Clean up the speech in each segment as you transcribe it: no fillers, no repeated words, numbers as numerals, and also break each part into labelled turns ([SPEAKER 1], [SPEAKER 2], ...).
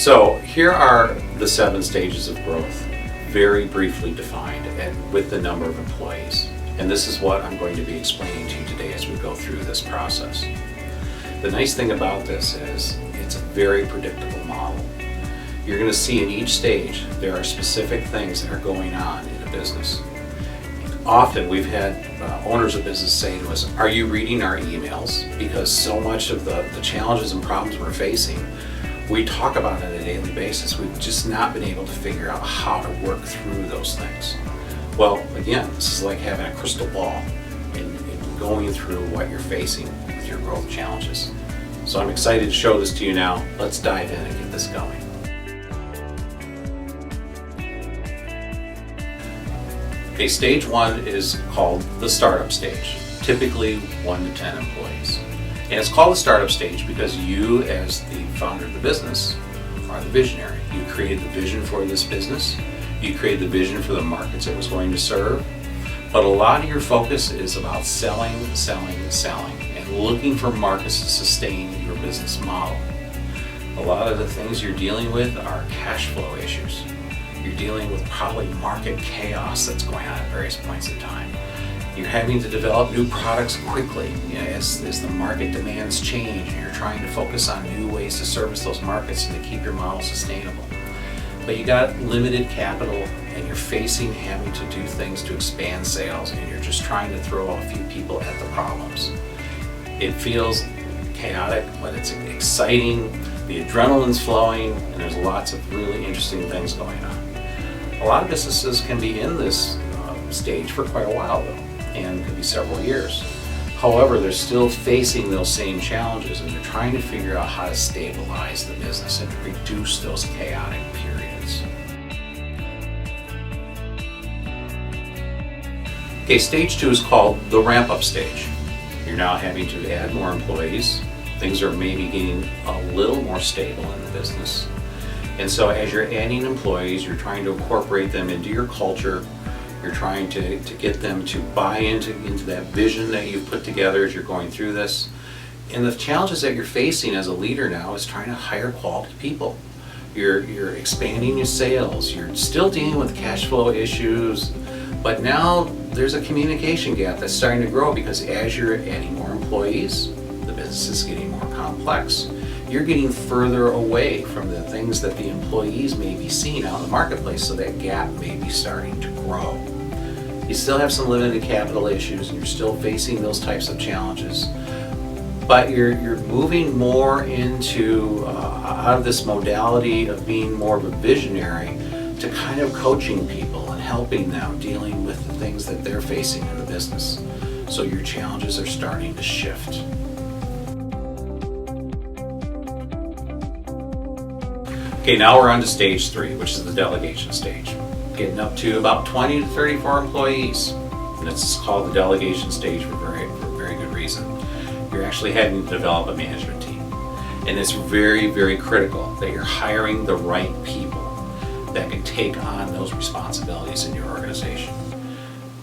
[SPEAKER 1] So here are the 7 stages of growth, very briefly defined and with the number of employees. And this is what I'm going to be explaining to you today as we go through this process. The nice thing about this is it's a very predictable model. You're going to see in each stage there are specific things that are going on in a business. Often we've had owners of business say to us, are you reading our emails? Because so much of the challenges and problems we're facing, we talk about it on a daily basis. We've just not been able to figure out how to work through those things. Well, again, this is like having a crystal ball and going through what you're facing with your growth challenges. So I'm excited to show this to you now. Let's dive in and get this going. Okay, stage 1 is called the startup stage, typically 1 to 10 employees. And it's called the startup stage because you, as the founder of the business, are the visionary. You created the vision for this business. You created the vision for the markets it was going to serve. But a lot of your focus is about selling, and looking for markets to sustain your business model. A lot of the things you're dealing with are cash flow issues. You're dealing with probably market chaos that's going on at various points in time. You're having to develop new products quickly, as the market demands change, and you're trying to focus on new ways to service those markets and to keep your model sustainable. But you got limited capital, and you're facing having to do things to expand sales, and you're just trying to throw a few people at the problems. It feels chaotic, but it's exciting. The adrenaline's flowing, and there's lots of really interesting things going on. A lot of businesses can be in this stage for quite a while, though, and it could be several years. However, they're still facing those same challenges, and they're trying to figure out how to stabilize the business and reduce those chaotic periods. Okay, stage 2 is called the ramp-up stage. You're now having to add more employees. Things are maybe getting a little more stable in the business. And so as you're adding employees, you're trying to incorporate them into your culture. You're trying to get them to buy into that vision that you've put together as you're going through this. And the challenges that you're facing as a leader now is trying to hire quality people. You're expanding your sales. You're still dealing with cash flow issues, but now there's a communication gap that's starting to grow because as you're adding more employees, the business is getting more complex. You're getting further away from the things that the employees may be seeing out in the marketplace, so that gap may be starting to grow. You still have some limited capital issues, and you're still facing those types of challenges, but you're moving more into out of this modality of being more of a visionary to kind of coaching people and helping them dealing with the things that they're facing in the business. So your challenges are starting to shift. Okay, now we're on to stage 3, which is the delegation stage. Getting up to about 20 to 34 employees. And it's called the delegation stage for very good reason. You're actually having to develop a management team. And it's very, very critical that you're hiring the right people that can take on those responsibilities in your organization.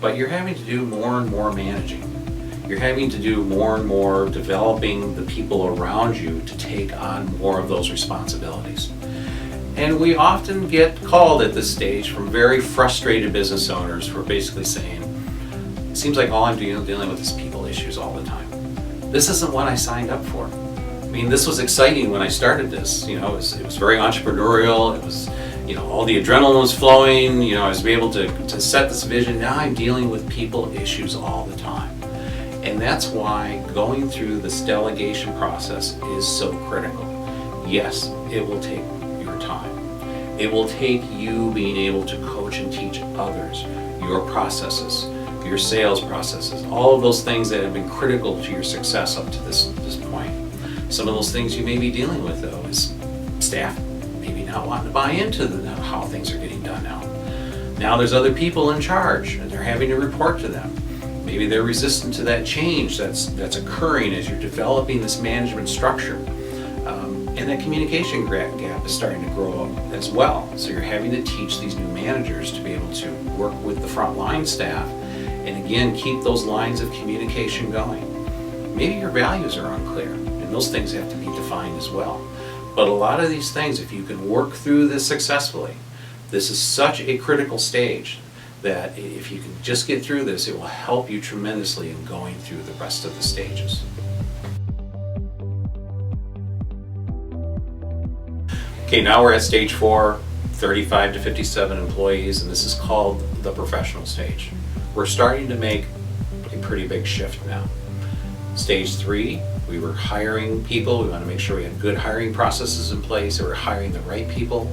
[SPEAKER 1] But you're having to do more and more managing. You're having to do more and more developing the people around you to take on more of those responsibilities. And we often get called at this stage from very frustrated business owners who are basically saying, it seems like all I'm dealing with is people issues all the time. This isn't what I signed up for. I mean, this was exciting when I started this. It was very entrepreneurial. It was, all the adrenaline was flowing. I was able to set this vision. Now I'm dealing with people issues all the time. And that's why going through this delegation process is so critical. Yes, it will take time. It will take you being able to coach and teach others your processes, your sales processes, all of those things that have been critical to your success up to this point. Some of those things you may be dealing with, though, is staff maybe not wanting to buy into how things are getting done now. Now there's other people in charge, and they're having to report to them. Maybe they're resistant to that change that's occurring as you're developing this management structure. And that communication gap is starting to grow up as well. So you're having to teach these new managers to be able to work with the frontline staff and again keep those lines of communication going. Maybe your values are unclear, and those things have to be defined as well. But a lot of these things, if you can work through this successfully, this is such a critical stage that if you can just get through this, it will help you tremendously in going through the rest of the stages. Okay, now we're at stage 4, 35 to 57 employees, and this is called the professional stage. We're starting to make a pretty big shift now. Stage 3, we were hiring people. We want to make sure we had good hiring processes in place, that we're hiring the right people.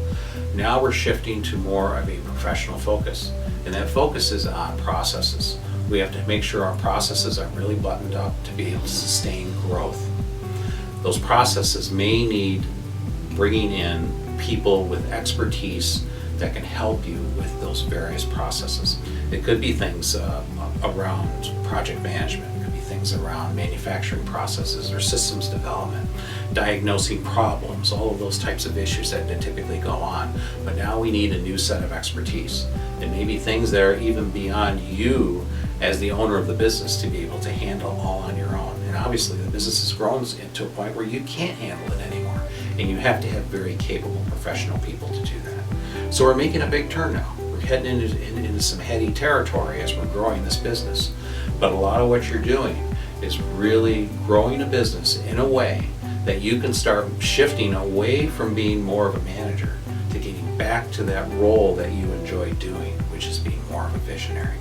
[SPEAKER 1] Now we're shifting to more of a professional focus, and that focus is on processes. We have to make sure our processes are really buttoned up to be able to sustain growth. Those processes may need bringing in people with expertise that can help you with those various processes. It could be things around project management. It could be things around manufacturing processes or systems development, diagnosing problems, all of those types of issues that typically go on. But now we need a new set of expertise. It may be things that are even beyond you as the owner of the business to be able to handle all on your own. And obviously the business has grown to a point where you can't handle it anymore. And you have to have very capable professional people to do that. So we're making a big turn now. We're heading into some heady territory as we're growing this business. But a lot of what you're doing is really growing a business in a way that you can start shifting away from being more of a manager to getting back to that role that you enjoy doing, which is being more of a visionary.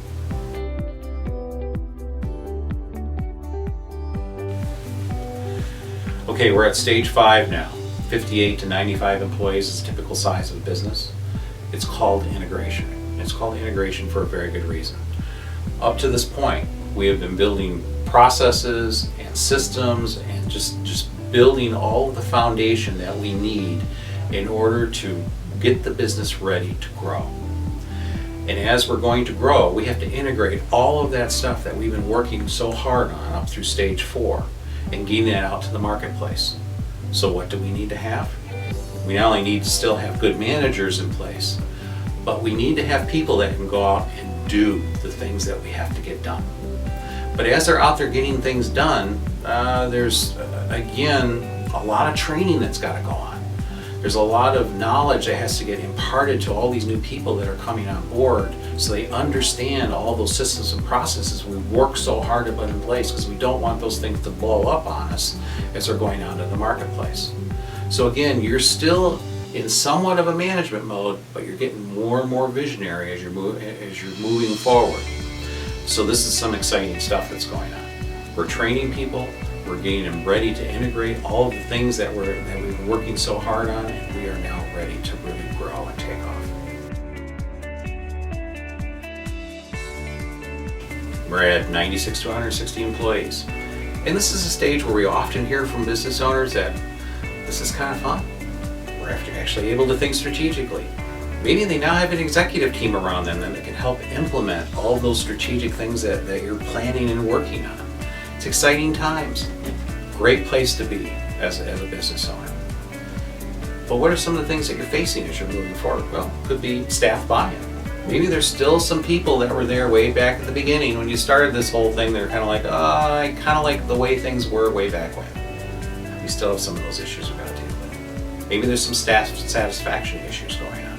[SPEAKER 1] Okay, we're at stage 5 now. 58 to 95 employees is the typical size of a business. It's called integration. It's called integration for a very good reason. Up to this point, we have been building processes and systems and just building all of the foundation that we need in order to get the business ready to grow. And as we're going to grow, we have to integrate all of that stuff that we've been working so hard on up through stage 4 and getting that out to the marketplace. So what do we need to have? We not only need to still have good managers in place, but we need to have people that can go out and do the things that we have to get done. But as they're out there getting things done, there's, again, a lot of training that's got to go on. There's a lot of knowledge that has to get imparted to all these new people that are coming on board so they understand all those systems and processes we work so hard to put in place, because we don't want those things to blow up on us as they're going out into the marketplace. So again, you're still in somewhat of a management mode, but you're getting more and more visionary as you're moving forward. So this is some exciting stuff that's going on. We're training people. We're getting them ready to integrate all of the things that we've been working so hard on, and we are now ready to really grow and take off. We're at 96 to 160 employees. And this is a stage where we often hear from business owners that this is kind of fun. We're actually able to think strategically. Maybe they now have an executive team around them that can help implement all those strategic things that you're planning and working on. It's exciting times. Great place to be as a business owner. But what are some of the things that you're facing as you're moving forward? Well, it could be staff buy-in. Maybe there's still some people that were there way back at the beginning when you started this whole thing. They're kind of like, I kind of like the way things were way back when. We still have some of those issues we've got to deal with. Maybe there's some staff satisfaction issues going on.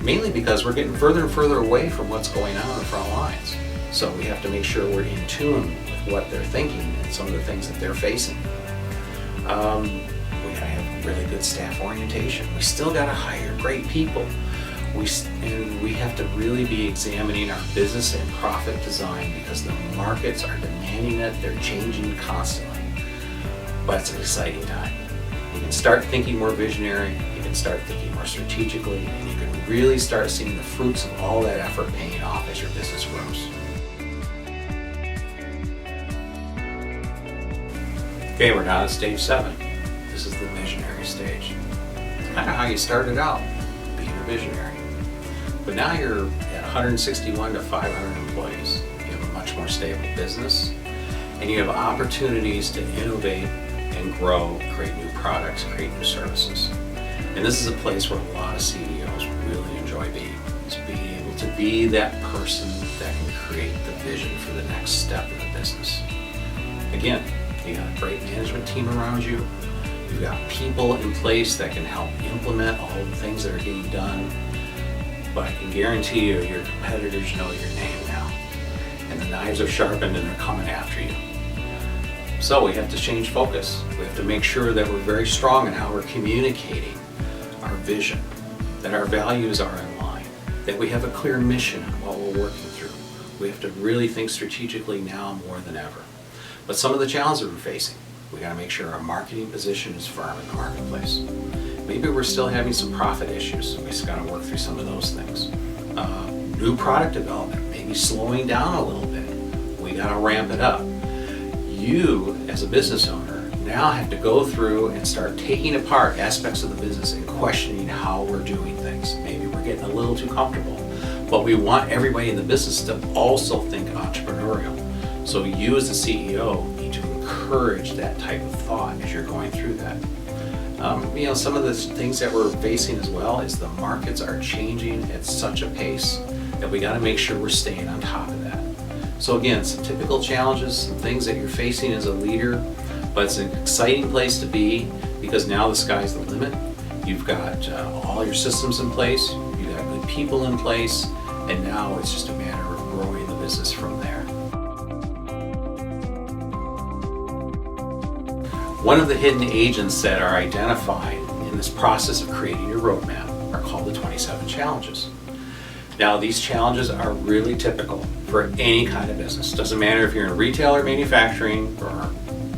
[SPEAKER 1] Mainly because we're getting further and further away from what's going on in the front lines. So we have to make sure we're in tune with what they're thinking and some of the things that they're facing. We gotta have really good staff orientation. We still gotta hire great people. And we have to really be examining our business and profit design, because the markets are demanding it. They're changing constantly. But it's an exciting time. You can start thinking more visionary, you can start thinking more strategically, and you can really start seeing the fruits of all that effort paying off as your business grows. Okay, we're now at stage 7. This is the missionary stage. It's kind of how you started out, being a visionary. But now you're at 161 to 500 employees. You have a much more stable business, and you have opportunities to innovate and grow, create new products, create new services. And this is a place where a lot of CEOs really enjoy being. Is being able to be that person that can create the vision for the next step in the business. Again, you got a great management team around you. You've got people in place that can help implement all the things that are getting done. But I can guarantee you, your competitors know your name now. And the knives are sharpened and they're coming after you. So we have to change focus. We have to make sure that we're very strong in how we're communicating our vision, that our values are in line, that we have a clear mission on what we're working through. We have to really think strategically now more than ever. But some of the challenges we're facing, we got to make sure our marketing position is firm in the marketplace. Maybe we're still having some profit issues. We just got to work through some of those things. New product development, maybe slowing down a little bit. We got to ramp it up. You, as a business owner, now have to go through and start taking apart aspects of the business and questioning how we're doing things. Maybe we're getting a little too comfortable, but we want everybody in the business to also think entrepreneurial. So you, as the CEO, need to encourage that type of thought as you're going through that. Some of the things that we're facing as well is the markets are changing at such a pace that we got to make sure we're staying on top of that. So again, some typical challenges, some things that you're facing as a leader, but it's an exciting place to be because now the sky's the limit. You've got all your systems in place, you've got good people in place, and now it's just a matter of growing the business from there. One of the hidden agents that are identified in this process of creating your roadmap are called the 27 challenges. Now, these challenges are really typical for any kind of business. Doesn't matter if you're in retail or manufacturing or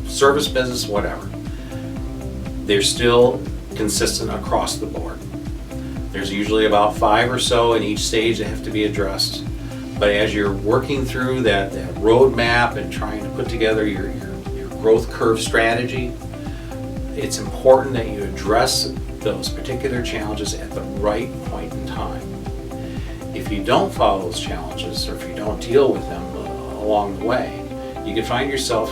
[SPEAKER 1] service business, whatever. They're still consistent across the board. There's usually about 5 or so in each stage that have to be addressed. But as you're working through that roadmap and trying to put together your growth curve strategy, it's important that you address those particular challenges at the right point in time. If you don't follow those challenges, or if you don't deal with them along the way, you can find yourself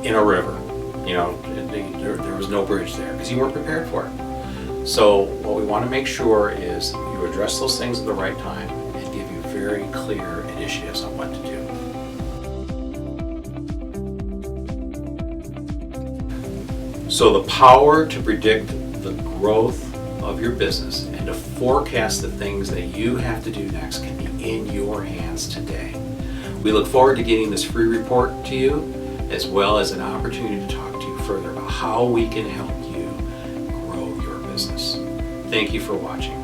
[SPEAKER 1] in a river. There was no bridge there because you weren't prepared for it. So what we want to make sure is you address those things at the right time and give you very clear initiatives on what to do. So the power to predict the growth of your business and to forecast the things that you have to do next can be in your hands today. We look forward to getting this free report to you, as well as an opportunity to talk to you further about how we can help you grow your business. Thank you for watching.